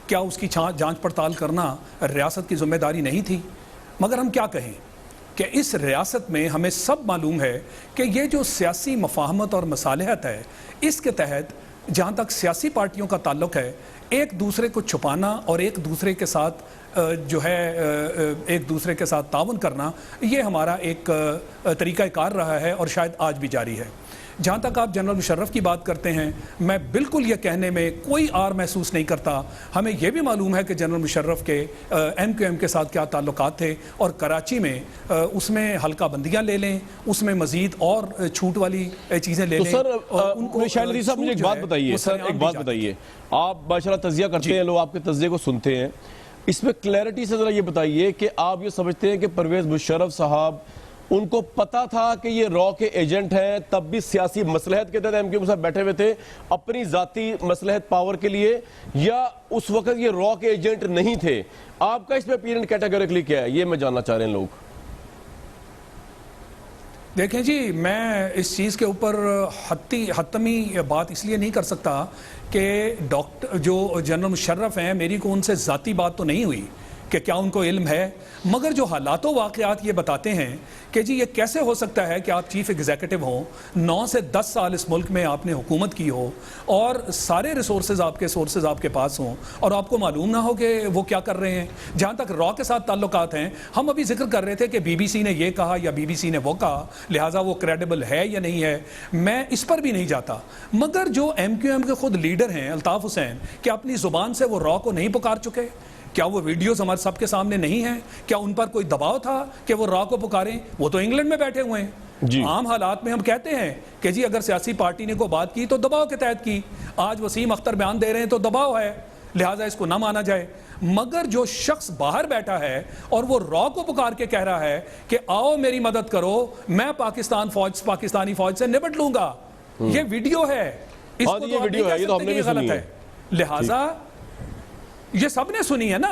S4: کیا اس کی جانچ پڑتال کرنا ریاست کی ذمہ داری نہیں تھی؟ مگر ہم کیا کہیں کہ اس ریاست میں ہمیں سب معلوم ہے کہ یہ جو سیاسی مفاہمت اور مصالحت ہے, اس کے تحت جہاں تک سیاسی پارٹیوں کا تعلق ہے, ایک دوسرے کو چھپانا اور ایک دوسرے کے ساتھ جو ہے ایک دوسرے کے ساتھ تعاون کرنا, یہ ہمارا ایک طریقہ کار رہا ہے اور شاید آج بھی جاری ہے. جہاں تک آپ جنرل مشرف کی بات کرتے ہیں, میں بالکل یہ کہنے میں کوئی آر محسوس نہیں کرتا. ہمیں یہ بھی معلوم ہے کہ جنرل مشرف کے ایم کیو ایم کے ساتھ کیا تعلقات تھے, اور کراچی میں اس میں حلقہ بندیاں لے لیں, اس میں مزید اور چھوٹ والی چیزیں لے لیں.
S1: تو سر شاہد لطیف صاحب مجھے ایک بات بتائیے, سر ایک بات بتائیے, آپ ماشاءاللہ تجزیہ کرتے ہیں, لوگ آپ کے تجزیے کو سنتے ہیں, اس میں کلیئرٹی سے ذرا یہ بتائیے کہ آپ یہ سمجھتے ہیں کہ پرویز مشرف صاحب ان کو پتا تھا کہ یہ را کے ایجنٹ ہیں, تب بھی سیاسی مصلحت کے تحت ایم کیو ایم صاحب بیٹھے ہوئے تھے اپنی ذاتی مصلحت پاور کے لیے, یا اس وقت یہ را کے ایجنٹ نہیں تھے؟ آپ کا اس میں اپینین کیٹیگوریکلی کیا ہے, یہ میں جاننا چاہ رہے ہیں لوگ.
S4: دیکھیں جی, میں اس چیز کے اوپر حتمی بات اس لیے نہیں کر سکتا کہ ڈاکٹر جو جنرل مشرف ہیں, میری کو ان سے ذاتی بات تو نہیں ہوئی کہ کیا ان کو علم ہے, مگر جو حالات و واقعات یہ بتاتے ہیں کہ جی یہ کیسے ہو سکتا ہے کہ آپ چیف ایگزیکٹو ہوں, 9 سے 10 سال اس ملک میں آپ نے حکومت کی ہو, اور سارے ریسورسز آپ کے پاس ہوں, اور آپ کو معلوم نہ ہو کہ وہ کیا کر رہے ہیں. جہاں تک را کے ساتھ تعلقات ہیں, ہم ابھی ذکر کر رہے تھے کہ بی بی سی نے یہ کہا یا بی بی سی نے وہ کہا, لہٰذا وہ کریڈیبل ہے یا نہیں ہے, میں اس پر بھی نہیں جاتا. مگر جو ایم کیو ایم کے خود لیڈر ہیں الطاف حسین, کہ اپنی زبان سے وہ را کو نہیں پکار چکے؟ کیا وہ ویڈیوز ہمارے سب کے سامنے نہیں ہیں؟ کیا ان پر کوئی دباؤ تھا کہ وہ را کو پکاریں؟ وہ تو انگلینڈ میں بیٹھے ہوئے ہیں. عام حالات میں ہم کہتے ہیں کہ جی اگر سیاسی پارٹی نے کوئی بات کی تو دباؤ کے تحت کی. آج وسیم اختر بیان دے رہے ہیں تو دباؤ ہے, لہٰذا اس کو نہ مانا جائے. مگر جو شخص باہر بیٹھا ہے اور وہ را کو پکار کے کہہ رہا ہے کہ آؤ میری مدد کرو, میں پاکستانی فوج سے نبٹ لوں گا, یہ ویڈیو ہے, اس کو تو آپ نہیں کہہ سکتے کہ یہ غلط ہے. لہٰذا یہ سب نے سنی ہے نا,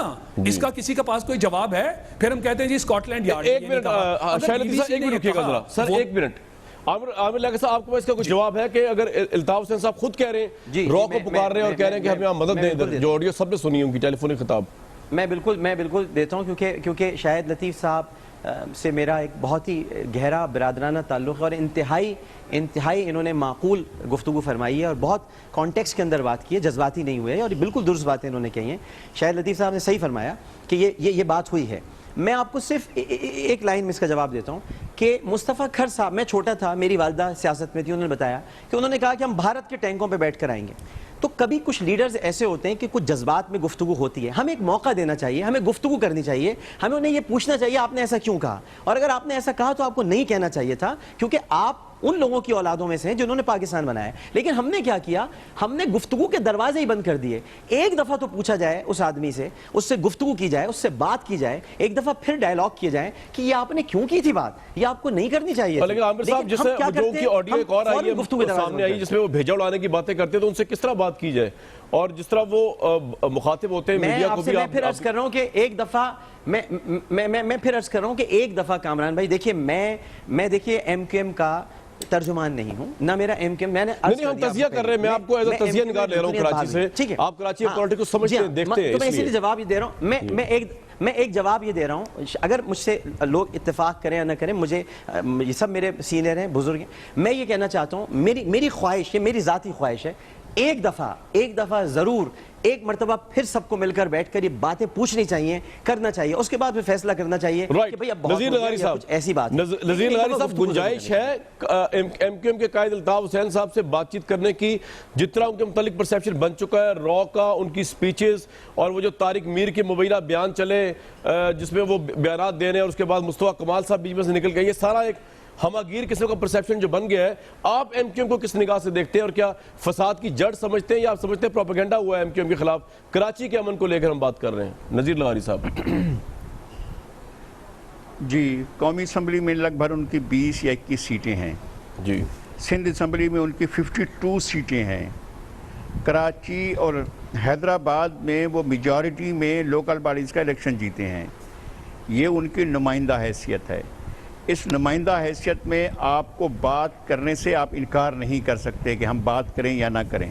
S4: اس کا کسی کے پاس کوئی جواب ہے؟ پھر ہم کہتے ہیں جی اسکاٹ لینڈ یارڈ.
S1: ایک منٹ شاہد لطیف صاحب, ایک منٹ رکھیے گا ذرا سر, ایک منٹ. عامر لیاقت صاحب, آپ کو اس کا کوئی جواب ہے کہ اگر الطاف حسین صاحب خود کہہ رہے ہیں را کو پکار رہے ہیں اور کہہ رہے ہیں کہ ہمیں آپ مدد دیں, جو آڈیو سب نے سنی ہے ان کی ٹیلیفونک خطاب,
S3: میں بالکل دیتا ہوں, کیونکہ شاہد لطیف صاحب سے میرا ایک بہت ہی گہرا برادرانہ تعلق ہے, اور انتہائی انہوں نے معقول گفتگو فرمائی ہے اور بہت کانٹیکسٹ کے اندر بات کی ہے, جذباتی نہیں ہوئے ہیں, اور بالکل درست باتیں انہوں نے کہی ہیں. شاہد لطیف صاحب نے صحیح فرمایا کہ یہ بات ہوئی ہے. میں آپ کو صرف ایک لائن میں اس کا جواب دیتا ہوں کہ مصطفیٰ کھر صاحب, میں چھوٹا تھا, میری والدہ سیاست میں تھی, انہوں نے بتایا کہ انہوں نے کہا کہ ہم بھارت کے ٹینکوں پہ بیٹھ کر آئیں گے. تو کبھی کچھ لیڈرز ایسے ہوتے ہیں کہ کچھ جذبات میں گفتگو ہوتی ہے, ہمیں ایک موقع دینا چاہیے, ہمیں گفتگو کرنی چاہیے, ہمیں انہیں یہ پوچھنا چاہیے آپ نے ایسا کیوں کہا, اور اگر آپ نے ایسا کہا تو آپ کو نہیں کہنا چاہیے تھا, کیونکہ آپ ان لوگوں کی اولادوں میں سے ہیں جنہوں نے پاکستان بنایا ہے. لیکن ہم نے کیا کیا, ہم نے گفتگو کے دروازے ہی بند کر دیے. ایک دفعہ تو پوچھا جائے اس آدمی سے, اس سے گفتگو کی جائے, اس سے بات کی جائے, ایک دفعہ پھر ڈائلاگ کیے جائیں کہ یہ آپ نے کیوں کی تھی بات, یہ آپ کو نہیں کرنی چاہیے تھی.
S1: لیکن عامر صاحب, جیسے جو کی آڈیو ایک اور آئی ہے سامنے آئی جس میں وہ بھیجا اڑانے کی باتیں کرتے تو ان سے کس طرح بات کی جائے, اور جس طرح وہ مخاطب ہوتے ہیں میڈیا کو بھی
S3: میں پھر عرض کر رہا ہوں کہ ایک دفعہ میں پھر عرض کر رہا ہوں کہ ایک دفعہ کامران بھائی دیکھیے میں دیکھیے ایم کیو ایم کا ترجمان نہیں ہوں نہ میرا ایم کیو ایم میں نے
S1: نہیں ہم تجزیہ کر رہے ہیں میں آپ کو ایز اے تجزیہ نگار لے رہا ہوں کراچی سے آپ کراچی پولیٹکس کو سمجھتے ہیں دیکھتے ہیں
S3: تو میں اسی لیے جواب یہ دے رہا ہوں میں ایک جواب یہ دے رہا ہوں اگر مجھ سے لوگ اتفاق کریں یا نہ کریں مجھے یہ سب میرے سینئر ہیں بزرگ ہیں میں یہ کہنا چاہتا ہوں میری خواہش ہے میری ذاتی خواہش ہے ایک دفعہ ضرور ایک مرتبہ پھر سب کو مل کر بیٹھ کر یہ باتیں پوچھنی چاہیے کرنا چاہیے اس کے بعد پھر فیصلہ کرنا چاہیے کہ بھئی اب بہت
S1: نذیر لغاری صاحب
S3: ایسی بات
S1: نذیر لغاری صاحب گنجائش ہے ایم کیو ایم کے قائد الطاف حسین صاحب سے بات چیت کرنے کی جتنا ان کے متعلق پرسیپشن بن چکا ہے را کا ان کی سپیچز اور وہ جو طارق میر کے مبینہ بیان چلے جس میں وہ بیانات دینے اور اس کے بعد مصطفیٰ کمال صاحب بیچ میں سے نکل گئے یہ سارا ایک ہماگیر قسم کا پرسیپشن جو بن گیا ہے آپ ایم کیو ایم کو کس نگاہ سے دیکھتے ہیں اور کیا فساد کی جڑ سمجھتے ہیں یا آپ سمجھتے ہیں پروپیگنڈا ہوا ہے ایم کیو ایم کے خلاف کراچی کے امن کو لے کر ہم بات کر رہے ہیں نذیر لغاری صاحب
S5: جی قومی اسمبلی میں لگ بھگ ان کی 20 یا 21 سیٹیں ہیں
S1: جی
S5: سندھ اسمبلی میں ان کی 52 سیٹیں ہیں کراچی اور حیدرآباد میں وہ میجورٹی میں لوکل باڈیز کا الیکشن جیتے ہیں یہ ان کی نمائندہ حیثیت ہے اس نمائندہ حیثیت میں آپ کو بات کرنے سے آپ انکار نہیں کر سکتے کہ ہم بات کریں یا نہ کریں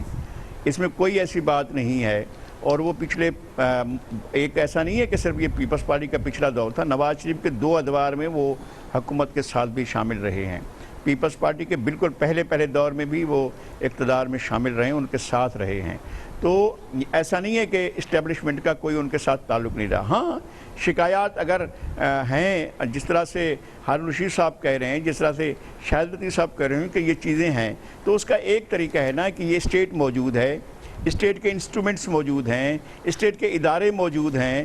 S5: اس میں کوئی ایسی بات نہیں ہے اور وہ پچھلے ایک ایسا نہیں ہے کہ صرف یہ پیپلز پارٹی کا پچھلا دور تھا نواز شریف کے 2 ادوار میں وہ حکومت کے ساتھ بھی شامل رہے ہیں پیپلز پارٹی کے بالکل پہلے دور میں بھی وہ اقتدار میں شامل رہے ہیں ان کے ساتھ رہے ہیں تو ایسا نہیں ہے کہ اسٹیبلشمنٹ کا کوئی ان کے ساتھ تعلق نہیں رہا ہاں شکایات اگر ہیں جس طرح سے ہارون رشید صاحب کہہ رہے ہیں جس طرح سے شاہد لطیف صاحب کہہ رہے ہیں کہ یہ چیزیں ہیں تو اس کا ایک طریقہ ہے نا کہ یہ اسٹیٹ موجود ہے اسٹیٹ کے انسٹرومنٹس موجود ہیں اسٹیٹ کے ادارے موجود ہیں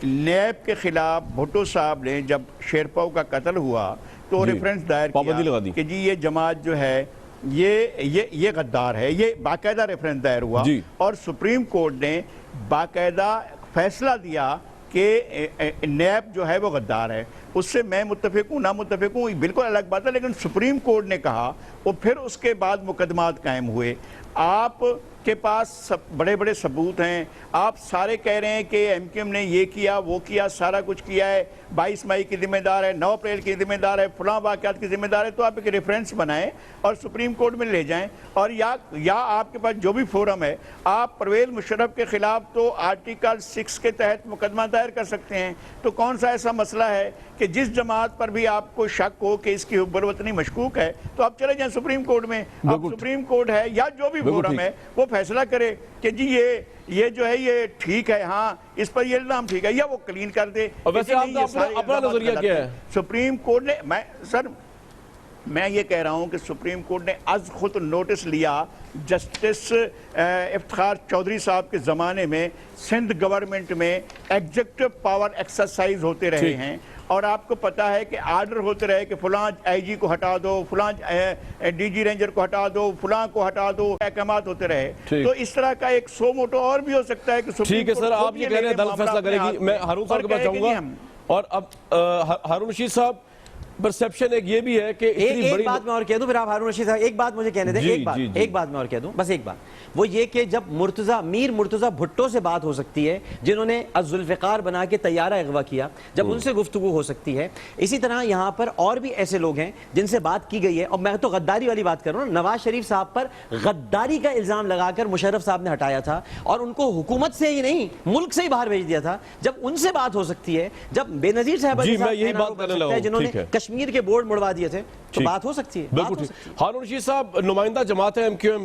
S5: نیب کے خلاف بھٹو صاحب نے جب شیرپاؤ کا قتل ہوا تو ریفرنس دائر کیا کہ جی یہ جماعت جو ہے یہ غدار ہے یہ باقاعدہ ریفرنس دائر ہوا اور سپریم کورٹ نے باقاعدہ فیصلہ دیا کہ نیب جو ہے وہ غدار ہے اس سے میں متفق ہوں نہ متفق ہوں بالکل الگ بات ہے لیکن سپریم کورٹ نے کہا اور پھر اس کے بعد مقدمات قائم ہوئے آپ کے پاس بڑے بڑے ثبوت ہیں آپ سارے کہہ رہے ہیں کہ ایم کیو ایم نے یہ کیا وہ کیا سارا کچھ کیا ہے 22 مئی کی ذمہ دار ہے 9 اپریل کی ذمہ دار ہے فلاں واقعات کی ذمہ دار ہے تو آپ ایک ریفرنس بنائیں اور سپریم کورٹ میں لے جائیں اور یا آپ کے پاس جو بھی فورم ہے آپ پرویز مشرف کے خلاف تو آرٹیکل 6 کے تحت مقدمہ دائر کر سکتے ہیں تو کون سا ایسا مسئلہ ہے کہ جس جماعت پر بھی آپ کو شک ہو کہ اس کی حب الوطنی مشکوک ہے تو آپ چلے جائیں سپریم کورٹ میں اب سپریم کورٹ ہے یا جو بھی فورم ہے وہ فیصلہ کرے کہ جی یہ جو ہے یہ ٹھیک ہے ہاں اس پر یہ الزام ٹھیک ہے یا وہ کلین کر دے
S1: ویسے آپ کا اپنا نظریہ کیا ہے
S5: سپریم کورٹ نے میں یہ کہہ رہا ہوں کہ سپریم کورٹ نے از خود نوٹس لیا جسٹس افتخار چودھری صاحب کے زمانے میں سندھ گورنمنٹ میں ایگزیکٹو پاور ایکسرسائز ہوتے رہے ہیں اور آپ کو پتا ہے کہ آرڈر ہوتے رہے کہ فلاں آئی جی کو ہٹا دو فلاں ڈی جی رینجر کو ہٹا دو فلاں کو ہٹا دو احکامات ہوتے رہے تو اس طرح کا ایک سو موٹو اور بھی ہو سکتا ہے کہ
S1: ٹھیک ہے سر آپ یہ کہہ رہے ہیں عدالت فیصلہ کرے گی میں ہارون صاحب کے پاس چاہوں گا اور اب ہارون رشید صاحب پرسیپشن ایک یہ بھی ہے کہ
S3: ایک بات میں اور کہہ دوں پھر آپ ہارون رشید صاحب ایک بات مجھے کہنے دیں ایک بات میں اور کہہ دوں بس ایک بات وہ یہ کہ جب میر مرتضی بھٹو سے بات ہو سکتی ہے جنہوں نے الذوالفقار بنا کے طیارہ اغوا کیا جب ان سے گفتگو ہو سکتی ہے اسی طرح یہاں پر اور بھی ایسے لوگ ہیں جن سے بات کی گئی ہے اور میں تو غداری والی بات کر رہا ہوں نواز شریف صاحب پر غداری کا الزام لگا کر مشرف صاحب نے ہٹایا تھا اور ان کو حکومت سے ہی نہیں ملک سے ہی باہر بھیج دیا تھا جب ان سے بات ہو سکتی ہے جب بے نظیر صاحب جنہوں نے کشمیر کے بورڈ مڑوا دیے تھے تو بات ہو سکتی ہے
S1: ہارون رشید صاحب نمائندہ جماعت ہے M Q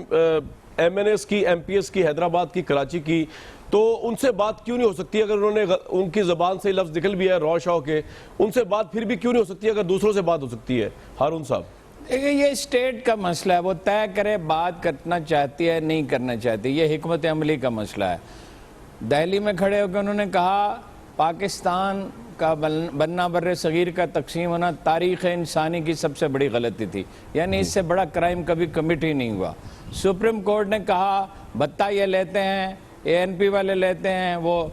S1: M N S کی ایم پی ایس کی حیدرآباد کی کراچی کی تو ان سے بات کیوں نہیں ہو سکتی اگر انہوں نے ان کی زبان سے لفظ نکل بھی ہے رو شاو کے ان سے بات پھر بھی کیوں نہیں ہو سکتی اگر دوسروں سے بات ہو سکتی ہے ہارون صاحب
S2: یہ اسٹیٹ کا مسئلہ ہے وہ طے کرے بات کرنا چاہتی ہے نہیں کرنا چاہتی یہ حکمت عملی کا مسئلہ ہے دہلی میں کھڑے ہو کے انہوں نے کہا پاکستان کا بننا بر صغیر کا تقسیم ہونا تاریخ انسانی کی سب سے بڑی غلطی تھی یعنی اس سے بڑا کرائم کبھی کمٹ ہی نہیں ہوا سپریم کورٹ نے کہا بھتہ یہ لیتے ہیں اے این پی والے لیتے ہیں وہ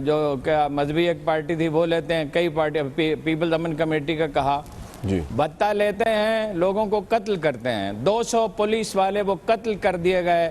S2: جو کیا مذہبی ایک پارٹی تھی وہ لیتے ہیں کئی پارٹی پیپلز امن کمیٹی کا کہا بھتہ لیتے ہیں لوگوں کو قتل کرتے ہیں 200 پولیس والے وہ قتل کر دیے گئے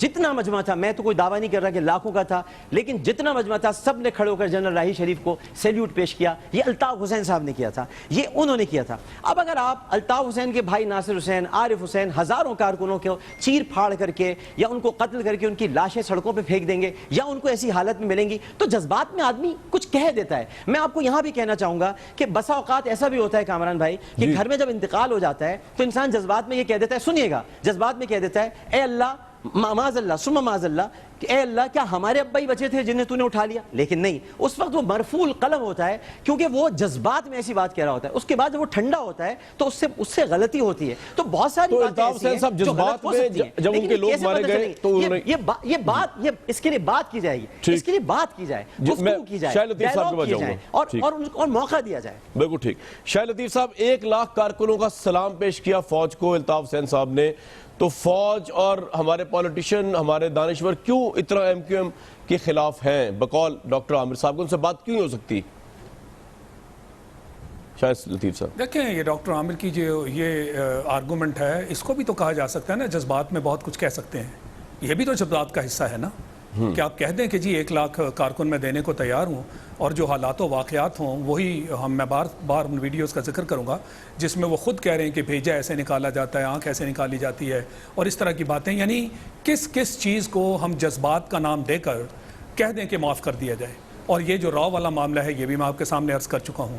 S3: جتنا مجمع تھا, میں تو کوئی دعویٰ نہیں کر رہا کہ لاکھوں کا تھا, لیکن جتنا مجمع تھا سب نے کھڑے ہو کر جنرل راہی شریف کو سیلیوٹ پیش کیا. یہ الطاف حسین صاحب نے کیا تھا, یہ انہوں نے کیا تھا. اب اگر آپ الطاف حسین کے بھائی ناصر حسین, عارف حسین, ہزاروں کارکنوں کو چیر پھاڑ کر کے یا ان کو قتل کر کے ان کی لاشیں سڑکوں پہ پھینک دیں گے یا ان کو ایسی حالت میں ملیں گی, تو جذبات میں آدمی کچھ کہہ دیتا ہے. میں آپ کو یہاں بھی کہنا چاہوں گا کہ بسا اوقات ایسا بھی ہوتا ہے کامران بھائی کہ گھر میں جب انتقال ہو جاتا ہے تو انسان جذبات میں یہ کہہ دیتا ہے, سنیے گا, جذبات میں کہہ دیتا ہے اے اللہ, معاذ اللہ ثم معاذ اللہ, کہ اے اللہ کیا ہمارے ابا ہی بچے تھے جنہیں تو نے اٹھا لیا. لیکن نہیں, اس وقت وہ مرفوع القلم ہوتا ہے کیونکہ وہ جذبات میں ایسی بات کہہ رہا ہوتا ہے. اس کے بعد جب وہ ٹھنڈا ہوتا ہے تو اس سے غلطی ہوتی ہے. تو بہت ساری باتیں ایسی ہیں جو غلط ہو سکتی ہیں,
S1: جب ان کے لوگ مارے گئے تو
S3: یہ بات, اس کے لیے بات کی جائے گی, اس کے لیے بات کی جائے, گفتگو کی جائے, ڈائلاگ کی جائے اور موقع دیا جائے.
S1: بالکل ٹھیک. شاہد لطیف صاحب, 1 لاکھ کارکنوں کا سلام پیش کیا فوج کو الطاف حسین صاحب نے, تو فوج اور ہمارے پولیٹیشین, ہمارے دانشور کیوں اتنا ایم کیو ایم کے خلاف ہیں بقول ڈاکٹر عامر صاحب کو؟ ان سے بات کیوں نہیں ہو سکتی شاہد لطیف صاحب؟
S4: دیکھیں, یہ ڈاکٹر عامر کی جو یہ آرگومنٹ ہے, اس کو بھی تو کہا جا سکتا ہے نا, جذبات میں بہت کچھ کہہ سکتے ہیں, یہ بھی تو جذبات کا حصہ ہے نا, کہ آپ کہہ دیں کہ جی 1 لاکھ کارکن میں دینے کو تیار ہوں, اور جو حالات و واقعات ہوں وہی میں بار ان ویڈیوز کا ذکر کروں گا جس میں وہ خود کہہ رہے ہیں کہ بھیجا ایسے نکالا جاتا ہے, آنکھ ایسے نکالی جاتی ہے, اور اس طرح کی باتیں. یعنی کس چیز کو ہم جذبات کا نام دے کر کہہ دیں کہ معاف کر دیا جائے. اور یہ جو را والا معاملہ ہے یہ بھی میں آپ کے سامنے عرض کر چکا ہوں.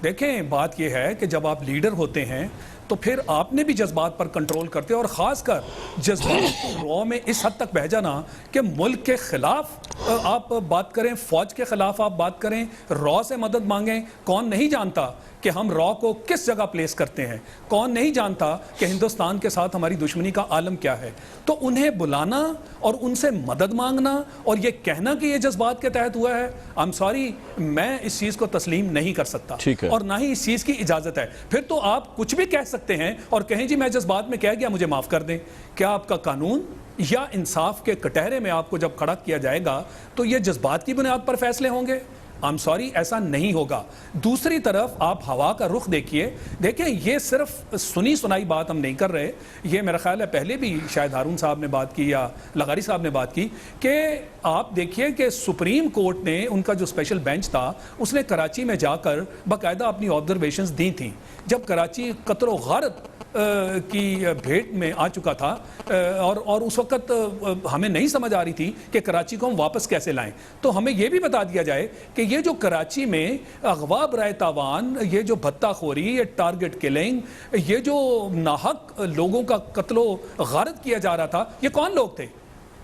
S4: دیکھیں, بات یہ ہے کہ جب آپ لیڈر ہوتے ہیں تو پھر آپ نے بھی جذبات پر کنٹرول کرتے ہیں, اور خاص کر جذبات کو را میں اس حد تک بہہ جانا کہ ملک کے خلاف آپ بات کریں, فوج کے خلاف آپ بات کریں, را سے مدد مانگیں. کون نہیں جانتا کہ ہم را کو کس جگہ پلیس کرتے ہیں, کون نہیں جانتا کہ ہندوستان کے ساتھ ہماری دشمنی کا عالم کیا ہے. تو انہیں بلانا اور ان سے مدد مانگنا اور یہ کہنا کہ یہ جذبات کے تحت ہوا ہے, I'm sorry, میں اس چیز کو تسلیم نہیں کر سکتا, اور نہ ہی اس چیز کی اجازت ہے. پھر تو آپ کچھ بھی کہہ سکتے ہیں اور کہیں جی میں جذبات میں کہہ گیا, مجھے معاف کر دیں. کیا آپ کا قانون یا انصاف کے کٹہرے میں آپ کو جب کھڑا کیا جائے گا تو یہ جذبات کی بنیاد پر فیصلے ہوں گے؟ I'm sorry, ایسا نہیں ہوگا. دوسری طرف آپ ہوا کا رخ دیکھیے. دیکھیں, یہ صرف سنی سنائی بات ہم نہیں کر رہے, یہ میرا خیال ہے پہلے بھی شاید ہارون صاحب نے بات کی یا لغاری صاحب نے بات کی, کہ آپ دیکھیے کہ سپریم کورٹ نے ان کا جو اسپیشل بینچ تھا اس نے کراچی میں جا کر باقاعدہ اپنی آبزرویشنز دی تھیں جب کراچی قتل و غارت کی بھیٹ میں آ چکا تھا, اور اس وقت ہمیں نہیں سمجھ آ رہی تھی کہ کراچی کو ہم واپس کیسے لائیں. تو ہمیں یہ بھی بتا دیا جائے کہ یہ جو کراچی میں اغوا برائے تاوان, یہ جو بھتہ خوری, یہ ٹارگٹ کلنگ, یہ جو ناحق لوگوں کا قتل و غارت کیا جا رہا تھا, یہ کون لوگ تھے؟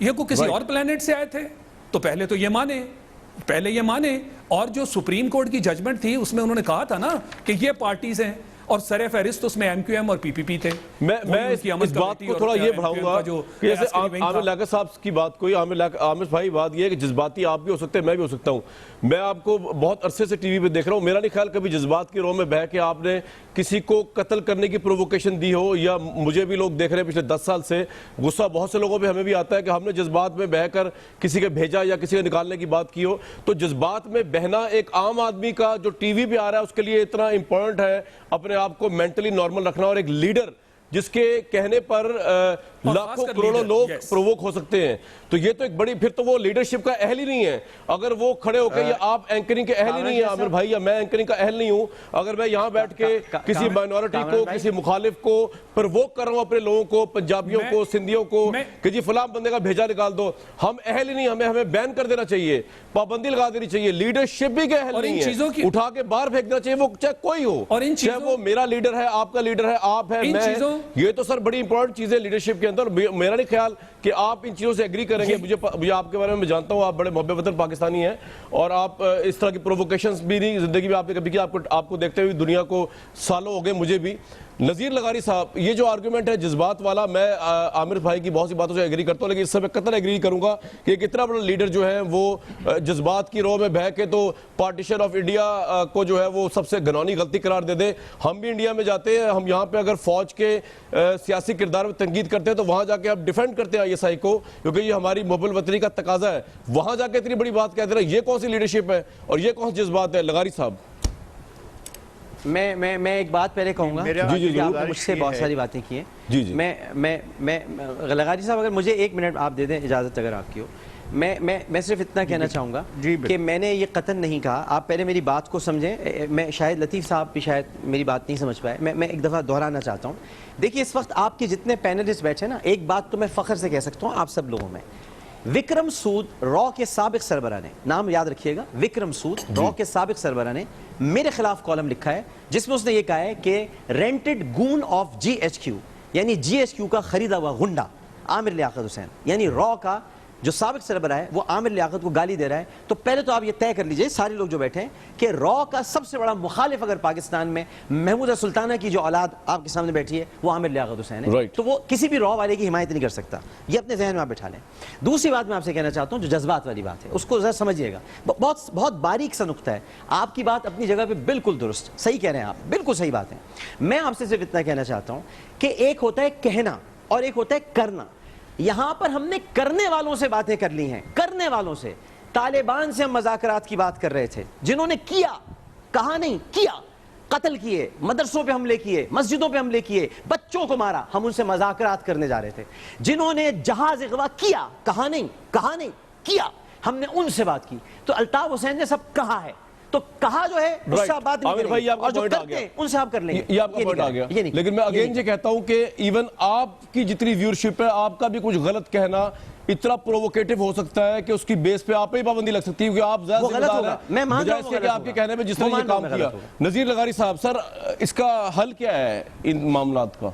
S4: یہ کو کسی اور پلانٹ سے آئے تھے؟ تو پہلے تو یہ مانے. اور جو سپریم کورٹ کی ججمنٹ تھی اس میں انہوں نے کہا تھا نا کہ یہ پارٹیز ہیں, اور سر فہرست اس میں ایم کیو ایم اور پی پی پی تھے.
S1: میں اس بات کو تھوڑا یہ بڑھاؤں گا کہ جیسے عامر لاکر صاحب کی بات کوئی, عامر بھائی بات یہ ہے کہ جذباتی آپ بھی ہو سکتے ہیں, میں بھی ہو سکتا ہوں. میں آپ کو بہت عرصے سے ٹی وی پہ دیکھ رہا ہوں, میرا نہیں خیال کبھی جذبات کی رو میں بہ کے آپ نے کسی کو قتل کرنے کی پرووکیشن دی ہو, یا مجھے بھی لوگ دیکھ رہے ہیں پچھلے 10 سال سے, غصہ بہت سے لوگوں پہ ہمیں بھی آتا ہے کہ ہم نے جذبات میں بہ کر کسی کے بھیجا یا کسی کے نکالنے کی بات کی ہو. تو جذبات میں بہنا ایک عام آدمی کا جو ٹی وی پہ آ رہا ہے اس کے لیے اتنا امپورٹنٹ ہے اپنے آپ کو مینٹلی نارمل رکھنا, اور ایک لیڈر جس کے کہنے پر لاکھوں کروڑوں لوگ پرووک ہو سکتے ہیں. تو یہ تو ایک بڑی, پھر تو وہ لیڈرشپ کا اہل ہی نہیں ہے. اگر وہ کھڑے ہو کے, یا آپ اینکرنگ کے اہل ہی نہیں ہیں عامر بھائی, یا میں اینکرنگ کا اہل نہیں ہوں, اگر میں یہاں بیٹھ کے کسی مائنورٹی کو, کسی مخالف کو پرووک کر رہا ہوں, اپنے لوگوں کو, پنجابیوں کو, سندھیوں کو, کہ جی فلاں بندے کا بھیجا نکال دو, ہم اہل ہی نہیں, ہمیں بین کر دینا چاہیے, پابندی لگا دینی چاہیے. لیڈرشپ بھی کا اہل نہیں ہے, اٹھا کے باہر پھینک دینا چاہیے, وہ چاہے کوئی ہو, چاہے وہ میرا لیڈر ہے, آپ کا لیڈر ہے, آپ ہے, میں. یہ تو سر بڑی امپورٹنٹ چیز ہے لیڈرشپ کے اندر. میرا نہیں خیال کہ آپ ان چیزوں سے ایگری کریں گے. مجھے آپ کے بارے میں جانتا ہوں, آپ بڑے محب وطن پاکستانی ہیں, اور آپ اس طرح کی پرووکیشنز بھی نہیں زندگی میں آپ نے کبھی کیا. آپ کو دیکھتے ہوئے دنیا کو سالوں ہو گئے, مجھے بھی. نذیر لغاری صاحب, یہ جو آرگومنٹ ہے جذبات والا, میں عامر بھائی کی بہت سی باتوں سے ایگری کرتا ہوں, لیکن اس سے میں قطعاً ایگری کروں گا کہ ایک اتنا بڑا لیڈر جو ہے وہ جذبات کی رو میں بہہ کے تو پارٹیشن آف انڈیا کو جو ہے وہ سب سے گھنونی غلطی قرار دے دے. ہم بھی انڈیا میں جاتے ہیں, ہم یہاں پہ اگر فوج کے سیاسی کردار میں تنقید کرتے ہیں تو وہاں جا کے ہم ڈیفینڈ کرتے ہیں ISI کو, کیونکہ یہ ہماری محب الوطنی کا تقاضا ہے. وہاں جا کے اتنی بڑی بات کہتے ہیں, یہ کون سی لیڈرشپ ہے اور یہ کون سی جذبات ہے؟ لغاری صاحب.
S3: میں ایک بات پہلے کہوں گا.
S5: میرا
S1: جی،
S3: آپ نے
S5: گزارش
S3: مجھ سے
S5: یہ
S3: بہت
S5: ہے.
S3: ساری باتیں کی ہیں.
S1: جی.
S3: میں لغاری صاحب اگر مجھے 1 منٹ آپ دے دیں اجازت اگر آپ کی ہو, میں صرف اتنا کہنا چاہوں گا کہ میں نے یہ قطعاً نہیں کہا. آپ پہلے میری بات کو سمجھیں. میں شاید لطیف صاحب بھی شاید میری بات نہیں سمجھ پائے. میں ایک دفعہ دہرانا چاہتا ہوں. دیکھیے اس وقت آپ کے جتنے پینلسٹ بیٹھے نا, ایک بات تو میں فخر سے کہہ سکتا ہوں آپ سب لوگوں میں, وکرم سود را کے سابق سربراہ نے, نام یاد رکھیے گا, وکرم سود را کے سابق سربراہ نے میرے خلاف کالم لکھا ہے جس میں اس نے یہ کہا ہے کہ rented goon of G H Q, یعنی جی ایچ کیو کا خریدا ہوا غنڈہ عامر لیاقت حسین, یعنی را کا جو سابق سربراہ ہے وہ عامر لیاقت کو گالی دے رہا ہے. تو پہلے تو آپ یہ طے کر لیجئے سارے لوگ جو بیٹھے ہیں کہ را کا سب سے بڑا مخالف اگر پاکستان میں محمودہ سلطانہ کی جو اولاد آپ کے سامنے بیٹھی ہے وہ عامر لیاقت حسین ہے. تو وہ کسی بھی را والے کی حمایت نہیں کر سکتا. یہ اپنے ذہن میں آپ بٹھا لیں. دوسری بات میں آپ سے کہنا چاہتا ہوں جو جذبات والی بات ہے اس کو ذرا سمجھیے گا. بہت باریک سا نقطہ ہے. آپ کی بات اپنی جگہ پہ بالکل درست, صحیح کہہ رہے ہیں آپ, بالکل صحیح بات ہے. میں آپ سے صرف اتنا کہنا چاہتا ہوں کہ ایک ہوتا ہے کہنا اور ایک ہوتا ہے کرنا. یہاں پر ہم نے کرنے والوں سے باتیں کر لی ہیں, کرنے والوں سے. طالبان سے ہم مذاکرات کی بات کر رہے تھے, جنہوں نے کیا, کہا نہیں کیا, قتل کیے, مدرسوں پہ حملے کیے, مسجدوں پہ حملے کیے, بچوں کو مارا, ہم ان سے مذاکرات کرنے جا رہے تھے. جنہوں نے جہاز اغوا کیا, کہا نہیں کیا, ہم نے ان سے بات کی. تو الطاف حسین نے سب کہا ہے, تو کہا جو ہے اس سے آپ بات نہیں کریں گے, اور جو کرتے ہیں ان سے آپ کر لیں گے.
S1: یہ آپ کا پوائنٹ آ گیا. لیکن میں اگین یہ کہتا ہوں کہ ایون آپ کی جتنی ویورشپ ہے آپ کا بھی کچھ غلط کہنا اتنا پرووکیٹو ہو سکتا ہے کہ اس کی بیس پہ آپ پہ ہی پابندی لگ سکتی ہے, کیونکہ آپ زیادہ ذمہ دار ہیں بجائے اس کے کہ آپ کے کہنے میں جس طرح یہ کام کیا. نذیر لغاری صاحب, سر اس کا حل کیا ہے ان معاملات کا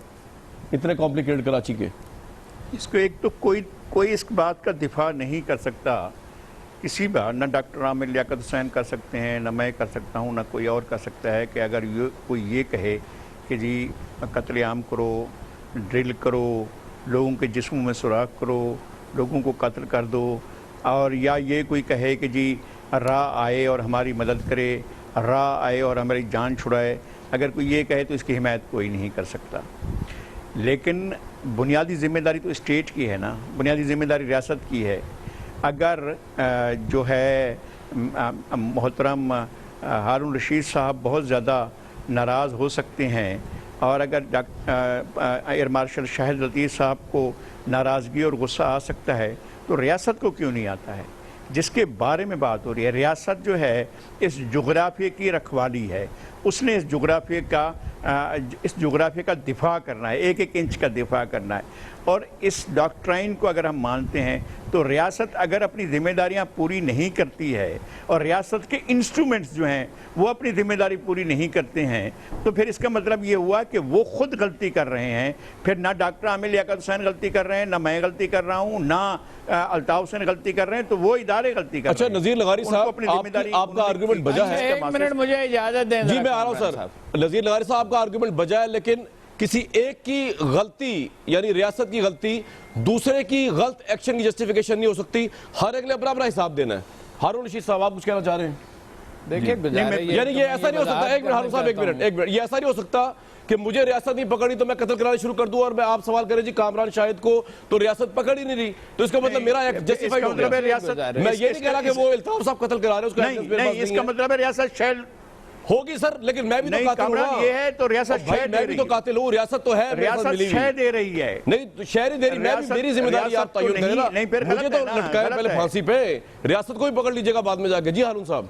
S1: اتنے کمپلیکیٹڈ کراچی کے؟
S5: اس کو ایک تو کوئی اس بات کا دفاع نہیں کر سکتا کسی بار, نہ ڈاکٹر عامر لیاقت حسین کر سکتے ہیں, نہ میں کر سکتا ہوں, نہ کوئی اور کر سکتا ہے کہ اگر کوئی یہ کہے کہ جی قتل عام کرو, ڈرل کرو, لوگوں کے جسموں میں سوراخ کرو, لوگوں کو قتل کر دو, اور یا یہ کوئی کہے کہ جی را آئے اور ہماری مدد کرے, را آئے اور ہماری جان چھڑائے, اگر کوئی یہ کہے تو اس کی حمایت کوئی نہیں کر سکتا. لیکن بنیادی ذمہ داری تو اسٹیٹ کی ہے نا, بنیادی ذمہ داری ریاست کی ہے. اگر جو ہے محترم ہارون رشید صاحب بہت زیادہ ناراض ہو سکتے ہیں, اور اگر ایئر مارشل شاہد لطیف صاحب کو ناراضگی اور غصہ آ سکتا ہے, تو ریاست کو کیوں نہیں آتا ہے؟ جس کے بارے میں بات ہو رہی ہے, ریاست جو ہے اس جغرافیے کی رکھوالی ہے, اس نے اس جغرافیے کا دفاع کرنا ہے, ایک انچ کا دفاع کرنا ہے. اور اس ڈاکٹرائن کو اگر ہم مانتے ہیں تو ریاست اگر اپنی ذمہ داریاں پوری نہیں کرتی ہے اور ریاست کے انسٹرومنٹس جو ہیں وہ اپنی ذمہ داری پوری نہیں کرتے ہیں, تو پھر اس کا مطلب یہ ہوا کہ وہ خود غلطی کر رہے ہیں. پھر نہ ڈاکٹر عامر لیاقت حسین غلطی کر رہے ہیں, نہ میں غلطی کر رہا ہوں, نہ الطاف حسین غلطی کر رہے ہیں, تو وہ ادارے غلطی کر رہے ہیں.
S1: اچھا نذیر لغاری صاحب, آپ کا آرگومنٹ بجا ہے.
S2: ایک منٹ مجھے اجازت دیں.
S1: جی میں آ رہا ہوں سر. نذیر لغاری صاحب آپ کا آرگومنٹ بجا ہے, لیکن کسی ایک کی غلطی یعنی ریاست کی غلطی دوسرے کی غلط ایکشن کی جسٹیفیکیشن نہیں ہو سکتی. ہر ایک نے اپنا اپنا حساب دینا ہے. ہارون رشید صاحب آپ کچھ کہنا چاہ رہے ہیں؟
S2: دیکھیں
S1: یعنی یہ ایسا نہیں ہو سکتا, ایک منٹ ہارون صاحب, ایک منٹ, یہ ایسا نہیں ہو سکتا کہ مجھے ریاست نہیں پکڑی تو میں قتل کرانا شروع کر دوں, اور میں آپ سوال کریں جی کامران شاہد کو تو ریاست پکڑ ہی نہیں رہی, تو اس کا مطلب میرا ایک جسٹیفائی ہو گیا. میں یہ نہیں کہہ رہا کہ وہ الطاف صاحب قتل کرا رہے ہیں,
S5: اس کا مطلب ہے ریاست شہر
S1: ہوگی سر, لیکن میں بھی تو قاتل ہوں.
S5: یہ ہے تو ریاست شہر
S1: میں بھی تو قاتل ہوں, ریاست تو ہے,
S5: ریاست شہر دے رہی ہے.
S1: نہیں شہر ہی دے رہی, میں بھی میری ذمہ داری آپ تعین کریں نا. مجھے تو لٹکائے پہلے پھانسی پہ, ریاست کو بھی پکڑ لیجیے گا بعد میں جا کے. جی ہارون صاحب.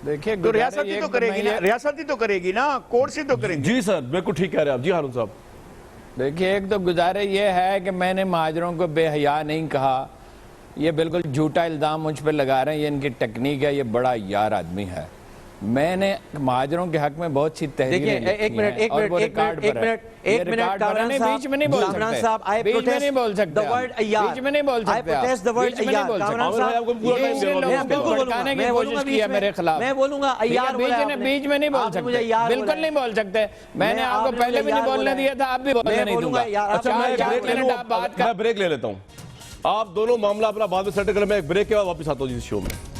S2: دیکھیں
S5: تو ریاست ہی تو کرے گی نا, ریاست ہی تو کرے گی نا, کورٹ سے تو کریں گے.
S1: جی سر بالکل ٹھیک کہہ رہے ہیں آپ. جی ہارون صاحب.
S2: دیکھیے ایک تو گزارے یہ ہے کہ میں نے مہاجروں کو بے حیا نہیں کہا, یہ بالکل جھوٹا الزام مجھ پہ لگا رہے ہیں, یہ ان کی ٹیکنیک ہے, یہ بڑا یار آدمی ہے. میں نے مہاجروں کے حق میں بہت سی تحریریں لکھی ہیں اور وہ ریکارڈ پر ہے. یہ ریکارڈ پر ہے, بیچ میں نہیں بول سکتے, بیچ میں نہیں بول سکتے, بیچ میں نہیں بول سکتے, بیچ میں نہیں بول سکتے. یہ لوگوں کو بھڑکانے کی کوشش کی ہے میرے خلاف.
S3: میں بولوں گا
S2: بیچ میں نہیں بول سکتے, بالکل نہیں بول سکتے. میں نے آپ کو پہلے بھی نہیں بولنے دیا تھا, اب بھی بولنے نہیں دوں گا.
S1: میں بریک لے لیتا ہوں, آپ دونوں معاملہ اپنا بعد میں سیٹ کریں, میں ایک بریک کے بعد واپس آتا ہوں جی اس شو میں.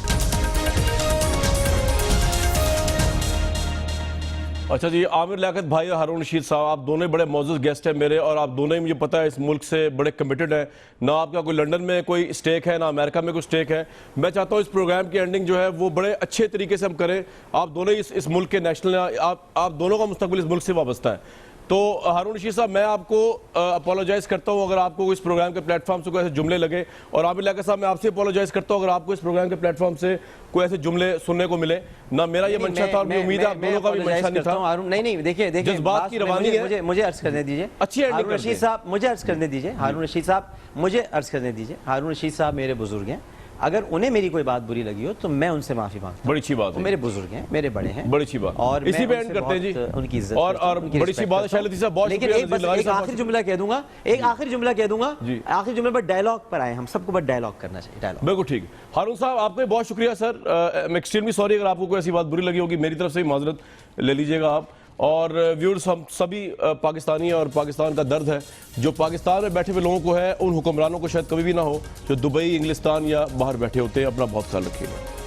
S1: اچھا جی، عامر لیاقت بھائی اور ہارون رشید صاحب، آپ دونوں بڑے معزز گیسٹ ہیں میرے، اور آپ دونوں ہی مجھے پتہ ہے اس ملک سے بڑے کمیٹڈ ہیں. نہ آپ کا کوئی لنڈن میں کوئی اسٹیک ہے، نہ امریکہ میں کوئی اسٹیک ہے. میں چاہتا ہوں اس پروگرام کی اینڈنگ جو ہے وہ بڑے اچھے طریقے سے ہم کریں. آپ دونوں ہی اس ملک کے نیشنل ہیں، آپ دونوں کا مستقبل اس ملک سے وابستہ ہے. تو ہارون رشید صاحب، میں آپ کو اپولوجائز کرتا ہوں اگر آپ کو اس پروگرام کے پلیٹ فارم سے کوئی ایسے جملے لگے، اور عامر لیاقت صاحب میں آپ سے اپولوجائز کرتا ہوں اگر آپ کو اس پروگرام کے پلیٹ فارم سے کوئی ایسے جملے سننے کو ملے. نہ میرا یہ منشا تھا اور مجھے امید ہے آپ دونوں کا بھی منشا نہیں تھا.
S3: نہیں دیکھیے
S1: جذبات کی روانی ہے.
S3: مجھے عرض کرنے دیجیے.
S1: اچھی
S3: ہارون رشید صاحب مجھے عرض کرنے دیجیے. ہارون رشید صاحب مجھے عرض کرنے دیجیے. ہارون رشید صاحب میرے بزرگ ہیں، اگر انہیں میری کوئی بات بری لگی ہو تو میں ان سے معافی مانگتا ہوں.
S1: بڑی اچھی بات ہے.
S3: میرے بزرگ ہیں، میرے بڑے ہیں.
S1: بڑی اچھی بات.
S3: اور
S1: اسی پہ اینڈ کرتے ہیں جی.
S3: ان کی عزت
S1: اور بڑی اچھی بات ہے شاہ لطیف صاحب، بہت
S3: لیکن
S1: شکریہ.
S3: ایک آخری جملہ کہہ دوں گا، آخری جملے پر ڈائلاگ پر آئے. ہم سب کو بس ڈائلاگ کرنا چاہیے. ڈائلاگ
S1: بالکل ٹھیک. ہارون صاحب آپ کا بہت شکریہ سر. میں ایکسٹریملی سوری اگر آپ کو کوئی ایسی بات بری لگی ہوگی، میری طرف سے ہی معذرت لے لیجئے گا آپ. اور ویورز، ہم سبھی پاکستانی اور پاکستان کا درد ہے جو پاکستان میں بیٹھے ہوئے لوگوں کو ہے، ان حکمرانوں کو شاید کبھی بھی نہ ہو جو دبئی، انگلستان یا باہر بیٹھے ہوتے ہیں. اپنا بہت خیال رکھیے گا.